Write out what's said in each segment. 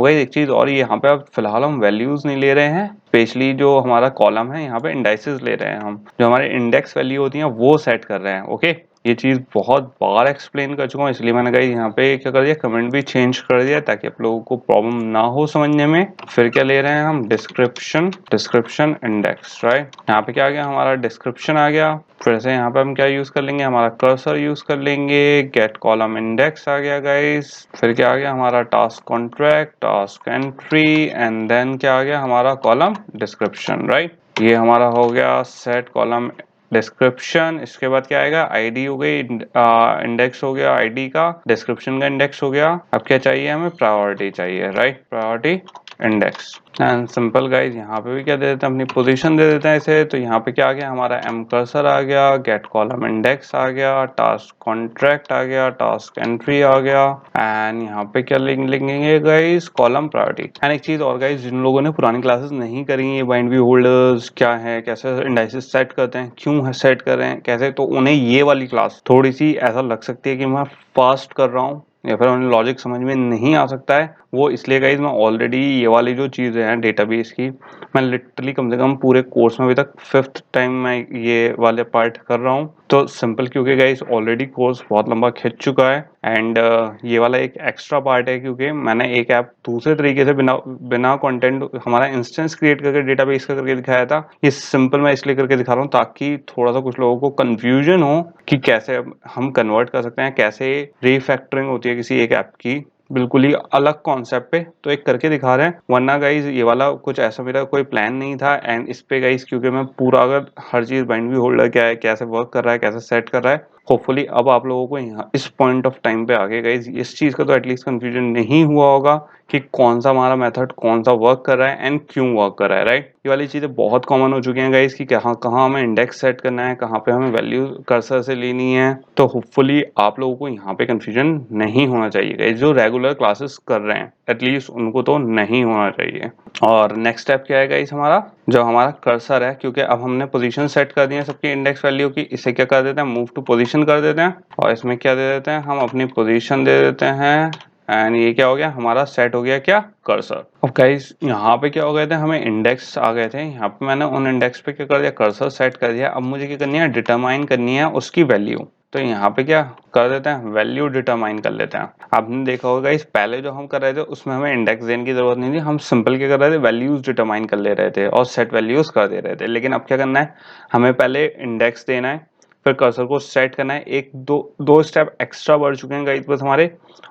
अब गाइस एक चीज और, यहाँ पे अब फिलहाल हम वैल्यूज नहीं ले रहे हैं, स्पेशली जो हमारा कॉलम है यहाँ पे इंडाइसेस ले रहे हैं हम, जो हमारे इंडेक्स वैल्यू होती है वो सेट कर रहे हैं। ओके, ये चीज बहुत बार एक्सप्लेन कर चुका हूँ, इसलिए मैंने कहा यहाँ पे क्या कर दिया, कमेंट भी चेंज कर दिया ताकि आप लोगों को प्रॉब्लम ना हो समझने में। फिर क्या ले रहे हैं हम, डिस्क्रिप्शन इंडेक्स, राइट। यहाँ पे क्या आ गया, हमारा डिस्क्रिप्शन आ गया। फिर से यहाँ पे हम क्या यूज कर लेंगे, हमारा कर्सर यूज कर लेंगे, गेट कॉलम इंडेक्स आ गया गाइस। फिर क्या आ गया, हमारा task contract, task entry, and then क्या आ गया, हमारा कॉलम डिस्क्रिप्शन, राइट। ये हमारा हो गया सेट कॉलम डिस्क्रिप्शन। इसके बाद क्या आएगा, आईडी हो गई, इंडेक्स हो गया आईडी का, डिस्क्रिप्शन का इंडेक्स हो गया। अब क्या चाहिए हमें, प्रायोरिटी चाहिए, right, priority index. And simple guys, यहाँ पे भी क्या दे देते हैं, अपनी पोजीशन दे देते हैं इसे। तो यहाँ पे क्या आ गया, हमारा एम कर्सर आ गया, गेट कॉलम इंडेक्स आ गया, टास्क कॉन्ट्रैक्ट आ गया, टास्क एंट्री आ गया, एंड यहाँ पे क्या लिखेंगे गाइज, कॉलम प्रायोरिटी। एंड एक चीज और गाइज, जिन लोगों ने पुरानी क्लासेस नहीं करी है, बाइंड व्यू होल्डर्स क्या है, कैसे इंडाइसेस सेट करते हैं, क्यों सेट कर रहे हैं, कैसे, तो उन्हें ये वाली क्लास थोड़ी सी ऐसा लग सकती है कि मैं फास्ट कर रहा हूँ या फिर उन्हें लॉजिक समझ में नहीं आ सकता है, वो इसलिए गाइज मैं ऑलरेडी ये वाली जो चीज़ें हैं डेटाबेस की, मैं लिटरली कम से कम पूरे कोर्स में अभी तक 5th टाइम मैं ये वाले पार्ट कर रहा हूँ। तो सिंपल, क्योंकि गाइज ऑलरेडी कोर्स बहुत लंबा खिंच चुका है, एंड ये वाला एक एक्स्ट्रा पार्ट है, क्योंकि मैंने एक ऐप दूसरे तरीके से बिना कंटेंट हमारा इंस्टेंस क्रिएट करके डेटाबेस का करके दिखाया था। ये सिंपल मैं इसलिए करके दिखा रहा हूँ ताकि थोड़ा सा कुछ लोगों को कंफ्यूजन हो कि कैसे हम कन्वर्ट कर सकते हैं, कैसे रीफैक्टरिंग होती है किसी एक ऐप की, बिल्कुल ही अलग कॉन्सेप्ट पे तो एक करके दिखा रहे हैं। वरना गाइज ये वाला कुछ ऐसा मेरा कोई प्लान नहीं था, एंड इस पे गाइज क्योंकि मैं पूरा अगर हर चीज बाइंड व्यू होल्डर क्या है, कैसे वर्क कर रहा है, कैसे सेट कर रहा है, होपफुली अब आप लोगों को यहाँ इस पॉइंट ऑफ टाइम पे आगे गाइज इस चीज का तो एटलीस्ट कंफ्यूजन नहीं हुआ होगा कि कौन सा हमारा मेथड कौन सा वर्क कर रहा है एंड क्यों वर्क कर रहा है, राइट। ये वाली चीजें बहुत कॉमन हो चुकी हैं गाइज कि कहाँ कहाँ हमें इंडेक्स सेट करना है, कहाँ पे हमें वैल्यू कर्सर से लेनी है। तो होपफुली आप लोगों को यहाँ पे कंफ्यूजन नहीं होना चाहिए गाइज, जो रेगुलर क्लासेस कर रहे हैं एटलीस्ट उनको तो नहीं होना चाहिए। और नेक्स्ट स्टेप क्या है गाइज, हमारा जो हमारा कर्सर है, क्योंकि अब हमने पोजीशन सेट कर दी है सबकी इंडेक्स वैल्यू की, इसे क्या कर देते हैं, मूव टू पोजीशन कर देते हैं, और इसमें क्या दे देते हैं, हम अपनी पोजीशन दे देते हैं, एंड ये क्या हो गया, हमारा सेट हो गया क्या, कर्सर। अब गाइस यहाँ पे क्या हो गए थे, हमें इंडेक्स आ गए थे, यहाँ पे मैंने उन इंडेक्स पे क्या कर दिया, कर्सर सेट कर दिया। अब मुझे क्या करनी है, डिटरमाइन करनी है उसकी वैल्यू। तो यहाँ पे क्या कर देते हैं, वैल्यू डिटरमाइन कर लेते हैं। आपने देखा होगा इस पहले जो हम कर रहे थे उसमें हमें इंडेक्स देने की जरूरत नहीं थी, हम सिंपल क्या कर रहे थे, वैल्यूज डिटरमाइन कर ले रहे थे और सेट वैल्यूज कर दे रहे थे। लेकिन अब क्या करना है, हमें पहले इंडेक्स देना है, फिर कर्सर को सेट करना है। एक दो स्टेप एक्स्ट्रा बढ़ चुके हैं गाइस, बस हमारे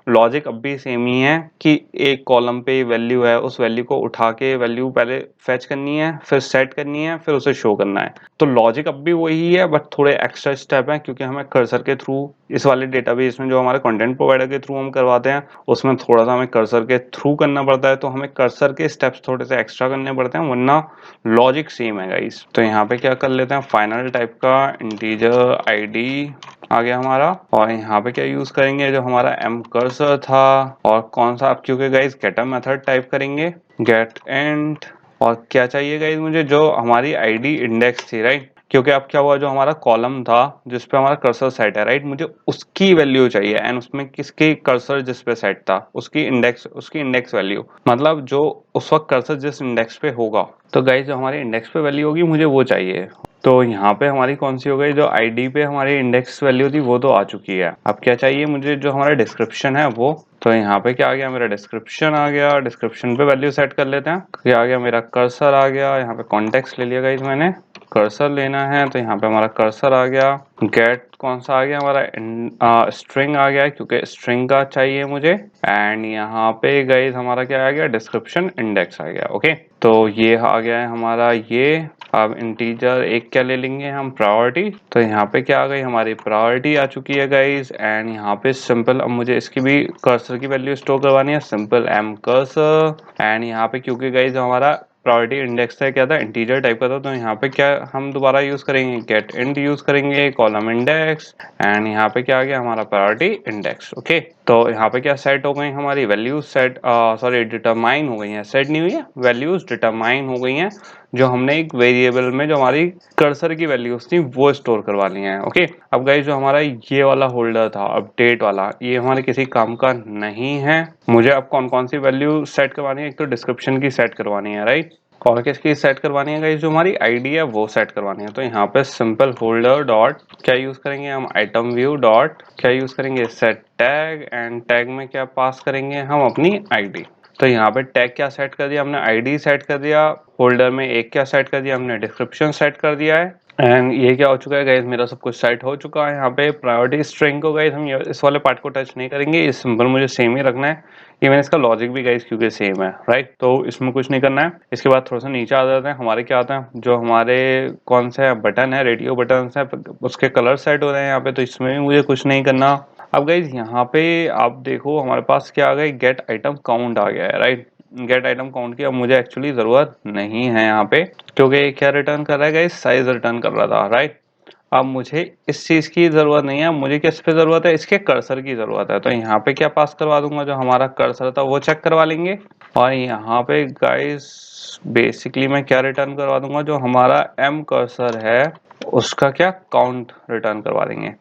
लॉजिक अब भी सेम ही है कि एक कॉलम पे वैल्यू है, उस वैल्यू को उठा के वैल्यू पहले फेच करनी है, फिर सेट करनी है, फिर उसे शो करना है। तो लॉजिक अब भी वही है, बट थोड़े एक्स्ट्रा स्टेप है, क्योंकि हमें कर्सर के थ्रू इस वाले डेटाबेस में जो हमारे कंटेंट प्रोवाइडर के थ्रू हम करवाते हैं उसमें थोड़ा सा हमें कर्सर के थ्रू करना पड़ता है। तो हमें कर्सर के स्टेप्स थोड़े से एक्स्ट्रा करने पड़ते हैं, वरना लॉजिक सेम है गाइस। तो यहाँ पे क्या कर लेते हैं, फाइनल टाइप का इंटीजर आईडी आ गया हमारा, और यहाँ पे क्या यूज करेंगे, जो हमारा एम कर्सर था, और कौन सा, आप क्योंकि गाइस गेट मेथड टाइप करेंगे, गेट एंड, और क्या चाहिए गाइस मुझे, जो हमारी आईडी इंडेक्स थी, राइट। क्योंकि अब क्या हुआ, जो हमारा कॉलम था जिसपे हमारा कर्सर सेट है, राइट, मुझे उसकी वैल्यू चाहिए, एंड उसमें किसके कर्सर जिस पे सेट था उसकी इंडेक्स वैल्यू, मतलब जो उस वक्त कर्सर जिस इंडेक्स पे होगा। तो गाइस जो हमारे इंडेक्स पे वैल्यू होगी मुझे वो चाहिए। तो यहाँ पे हमारी कौन सी हो गई, जो आईडी पे हमारी इंडेक्स वैल्यू थी वो तो आ चुकी है। अब क्या चाहिए मुझे, जो हमारा डिस्क्रिप्शन है वो। तो यहाँ पे क्या आ गया, मेरा डिस्क्रिप्शन आ गया, डिस्क्रिप्शन पे वैल्यू सेट कर लेते हैं। क्या आ गया, मेरा कर्सर आ गया, यहाँ पे कॉन्टेक्स्ट ले लिया गाइस मैंने, कर्सर लेना है तो यहाँ पे हमारा कर्सर आ गया। गेट कौन सा आ गया, हमारा स्ट्रिंग आ गया, क्योंकि स्ट्रिंग का चाहिए मुझे। एंड यहाँ पे गाइस हमारा क्या आ गया, डिस्क्रिप्शन इंडेक्स आ गया। ओके, तो ये आ गया है हमारा ये। अब इंटीजर एक क्या ले लेंगे हम, प्रायोरिटी। तो यहाँ पे क्या आ गई, हमारी प्रायोरिटी आ चुकी है गाइस। एंड यहाँ पे सिंपल, अब मुझे इसकी भी कर्सर की वैल्यू स्टोर करवानी है, सिंपल एम कर्सर। एंड यहाँ पे क्योंकि गाइस हमारा प्रायोरिटी इंडेक्स था, क्या था, इंटीजर टाइप का था, तो यहाँ पे क्या हम दोबारा यूज करेंगे, गेट इंट यूज करेंगे, कॉलम इंडेक्स। एंड यहाँ पे क्या आ गया, हमारा प्रायोरिटी इंडेक्स। ओके, तो यहाँ पे क्या सेट हो गई, हमारी वैल्यूज सेट, सॉरी डिटरमाइन हो गई है, सेट नहीं हुई है, वैल्यूज डिटरमाइन हो गई हैं। जो हमने एक वेरिएबल में जो हमारी कर्सर की वैल्यूज थी वो स्टोर करवा ली हैं। ओके, अब गाइस जो हमारा ये वाला होल्डर था अपडेट वाला, ये हमारे किसी काम का नहीं है। मुझे अब कौन कौन सी वैल्यू सेट करवानी है, एक तो डिस्क्रिप्शन की सेट करवानी है, राइट, और किसकी सेट करवानी है गाइस, जो हमारी आईडी है वो सेट करवानी है। तो यहाँ पे सिंपल होल्डर डॉट क्या यूज करेंगे हम, आइटम व्यू डॉट क्या यूज करेंगे, सेट टैग, एंड टैग में क्या पास करेंगे हम, अपनी आईडी। तो यहाँ पे टैग क्या सेट कर दिया हमने, आईडी सेट कर दिया, होल्डर में एक क्या सेट कर दिया हमने, डिस्क्रिप्शन सेट कर दिया है। एंड ये क्या हो चुका है गाइस, मेरा सब कुछ सेट हो चुका है। यहाँ पे प्रायोरिटी स्ट्रिंग को गाइस हम इस वाले पार्ट को टच नहीं करेंगे, ये सिंपल मुझे सेम ही रखना है। ये मैंने इसका लॉजिक भी गाइस क्योंकि सेम है, राइट, तो इसमें कुछ नहीं करना है। इसके बाद थोड़ा सा नीचे आ जाते हैं, हमारे क्या आता है, जो हमारे कौन से बटन है, रेडियो बटन है, उसके कलर सेट हो रहे हैं यहाँ पे, तो इसमें भी मुझे कुछ नहीं करना। अब गाइस यहाँ पे आप देखो हमारे पास क्या आ गया, गेट आइटम काउंट आ गया है, राइट। गेट आइटम काउंट की अब मुझे एक्चुअली जरूरत नहीं है यहाँ पे, क्योंकि क्या रिटर्न कर रहा है गाइस, साइज रिटर्न कर रहा था, राइट। अब मुझे इस चीज की जरूरत नहीं है, मुझे किस पे जरूरत है, इसके कर्सर की जरूरत है। तो यहाँ पे क्या पास करवा दूंगा, जो हमारा कर्सर था वो चेक करवा लेंगे, और यहाँ पे गाइस बेसिकली मैं क्या रिटर्न करवा दूंगा, जो हमारा एम कर्सर है उसका क्या काउंट रिटर्न करवा देंगे।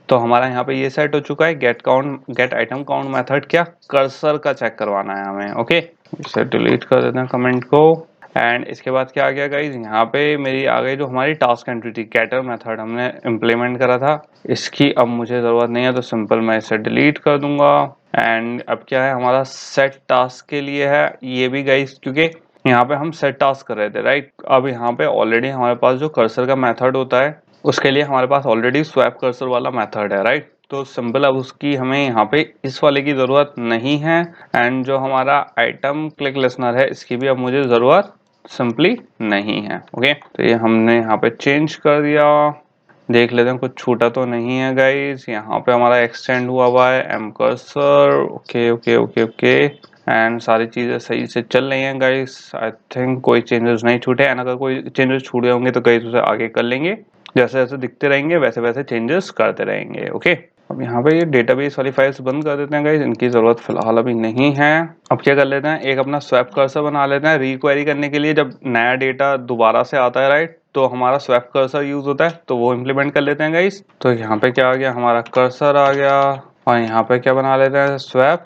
तो हमारा यहाँ पे ये सेट हो चुका है, gate count, gate item count method क्या कर्सर का चेक करवाना है हमें। ओके, इसे डिलीट कर देते हैं कमेंट को। एंड इसके बाद क्या आ गया गाइज, यहाँ पे मेरी आ गई जो हमारी टास्क एंट्री थी, गेटर मेथड हमने इम्प्लीमेंट करा था, इसकी अब मुझे ज़रूरत नहीं है, तो सिंपल मैं इसे डिलीट कर दूंगा। एंड अब क्या है, हमारा सेट टास्क के लिए है ये भी गाइज, क्योंकि यहाँ पे हम सेट टास्क कर रहे थे, राइट। अब यहाँ पे ऑलरेडी हमारे पास जो कर्सर का मेथड होता है उसके लिए हमारे पास ऑलरेडी स्वैप कर्सर वाला मेथड है, राइट। तो सिंपल अब उसकी हमें यहाँ पे इस वाले की ज़रूरत नहीं है। एंड जो हमारा आइटम क्लिक लिसनर है इसकी भी अब मुझे ज़रूरत सिंपली नहीं है। ओके, तो ये हमने यहाँ पे चेंज कर दिया, देख लेते हैं कुछ छूटा तो नहीं है गाइज। यहाँ पे हमारा एक्सटेंड हुआ है M cursor, okay okay okay okay, and सारी चीज़ें सही से चल रही हैं गाइज, आई थिंक कोई चेंजेस नहीं छूटे, एंड अगर कोई चेंजेस छूट गए होंगे तो गाइज उसे आगे कर लेंगे, जैसे जैसे दिखते रहेंगे वैसे वैसे चेंजेस करते रहेंगे। ओके, अब यहाँ पे ये डेटाबेस वाली फाइल्स बंद कर देते हैं गाइज, इनकी जरूरत फिलहाल अभी नहीं है। अब क्या कर लेते हैं, एक अपना स्वैप कर्सर बना लेते हैं रिक्वेरी करने के लिए, जब नया डेटा दोबारा से आता है, राइट, तो हमारा स्वैप कर्सर यूज होता है, तो वो इम्प्लीमेंट कर लेते हैं गाइज। तो यहाँ पे क्या आ गया, हमारा कर्सर आ गया, और यहाँ पे क्या बना लेते हैं, स्वैप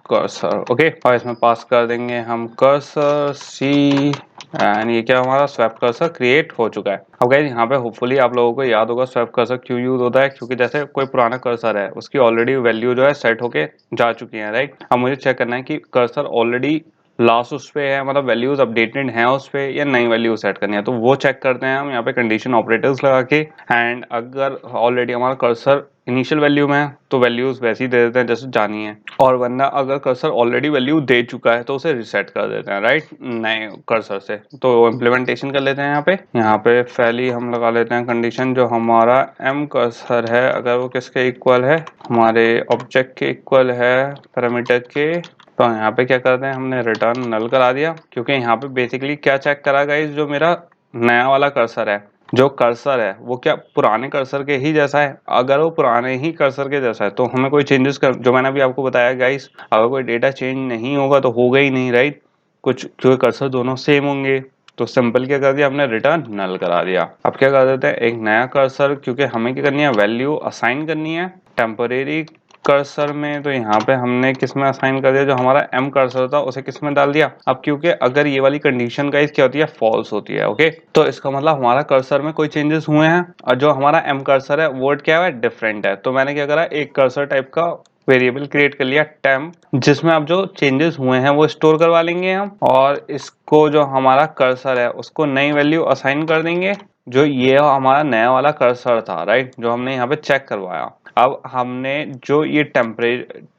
कर्सर। ओके, और इसमें पास कर देंगे हम कर्सर सी, एंड ये क्या हमारा स्वैप कर्सर क्रिएट हो चुका है। अब गाइस यहाँ पे होपफुली आप लोगों को याद होगा स्वैप कर्सर क्यों यूज होता है, क्योंकि जैसे कोई पुराना कर्सर है उसकी ऑलरेडी वैल्यू जो है सेट होके जा चुकी है, राइट। अब मुझे चेक करना है कि कर्सर ऑलरेडी लास्ट उस पे है, मतलब वैल्यूज अपडेटेड हैं उस पे, या नई वैल्यू सेट करनी है, तो वो चेक करते हैं हम यहाँ पे कंडीशन ऑपरेटर्स लगा के। एंड अगर ऑलरेडी हमारा कर्सर इनिशियल वैल्यू में है तो वैल्यूज वैसे ही दे देते हैं जैसे जानी है, और वरना अगर कर्सर ऑलरेडी वैल्यू दे चुका है तो उसे रिसेट कर देते हैं, राइट, नए कर्सर से। तो इम्प्लीमेंटेशन कर लेते हैं यहाँ पे पहली हम लगा लेते हैं कंडीशन, जो हमारा एम कर्सर है अगर वो किसके इक्वल है, हमारे ऑब्जेक्ट के इक्वल है, पैरामीटर के। तो यहाँ पे क्या करते हैं, हमने रिटर्न नल करा दिया, क्योंकि यहाँ पे बेसिकली क्या चेक करा गाइस, जो मेरा नया वाला कर्सर है, जो कर्सर है वो क्या पुराने कर्सर के ही जैसा है। अगर वो पुराने ही कर्सर के जैसा है तो हमें कोई चेंजेस कर, जो मैंने अभी आपको बताया गाइस, अगर कोई डेटा चेंज नहीं होगा तो होगा ही नहीं, राइट, कुछ क्योंकि कर्सर दोनों सेम होंगे। तो सिंपल क्या कर दिया हमने, रिटर्न नल करा दिया। अब क्या कर देते हैं, एक नया कर्सर, क्योंकि हमें क्या करनी है, वैल्यू असाइन करनी है टेम्परेरी कर्सर में। तो यहाँ पे हमने किस में असाइन कर दिया, जो हमारा एम कर्सर था उसे किस में डाल दिया। अब क्योंकि अगर ये वाली कंडीशन गाइस क्या होती है, फॉल्स होती है, ओके, तो इसका मतलब हमारा कर्सर में कोई चेंजेस हुए हैं, और जो हमारा एम कर्सर है वो क्या है, डिफरेंट है। तो मैंने क्या करा, एक कर्सर टाइप का वेरिएबल क्रिएट कर लिया टेम्प, जिसमें अब जो चेंजेस हुए हैं वो स्टोर करवा लेंगे हम, और इसको जो हमारा कर्सर है उसको नई वैल्यू असाइन कर देंगे, जो ये हमारा नया वाला कर्सर था, राइट, जो हमने यहाँ पे चेक करवाया। अब हमने जो ये टेम्प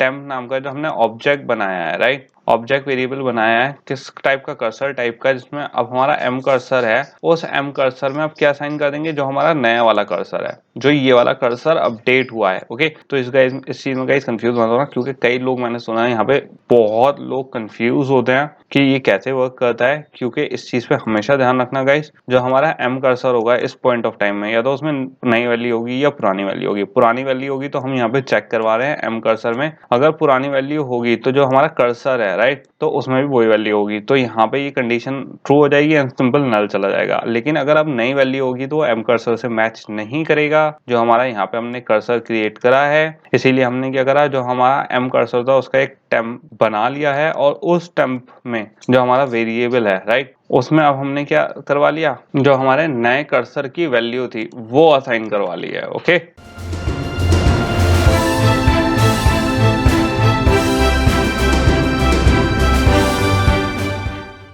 नाम का जो हमने ऑब्जेक्ट बनाया है, राइट, ऑब्जेक्ट वेरिएबल बनाया है किस टाइप का, कर्सर टाइप का, जिसमें अब हमारा एम कर्सर है, उस एम कर्सर में अब क्या असाइन कर देंगे, जो हमारा नया वाला कर्सर है, जो ये वाला कर्सर अपडेट हुआ है। ओके, तो इस चीज में गाइस कंफ्यूज मत होना, क्योंकि कई लोग मैंने सुना है यहाँ पे बहुत लोग कंफ्यूज होते हैं कि ये कैसे वर्क करता है। क्योंकि इस चीज पे हमेशा ध्यान रखना गाइस, जो हमारा एम कर्सर होगा इस पॉइंट ऑफ टाइम में, या तो उसमें नई वैल्यू होगी या पुरानी वैल्यू होगी। पुरानी वैल्यू होगी तो हम यहाँ पे चेक करवा रहे हैं एम कर्सर में, अगर पुरानी वैल्यू होगी तो जो हमारा कर्सर है, है राइट, तो उसमें भी वही वैल्यू होगी। तो यहाँ पे ये कंडीशन ट्रू हो जाएगी एंड सिंपल नल चला जाएगा। लेकिन अगर अब नई वैल्यू होगी तो एम कर्सर से मैच नहीं करेगा जो हमारा यहाँ पे हमने कर्सर क्रिएट करा है। इसीलिए हमने क्या करा, जो हमारा एम कर्सर था उसका एक टेम्प बना लिया है और उस टेम्प में जो हमारा वेरिएबल है राइट, उसमें अब हमने क्या करवा लिया, जो हमारे नए कर्सर की वैल्यू थी वो असाइन करवा ली है। ओके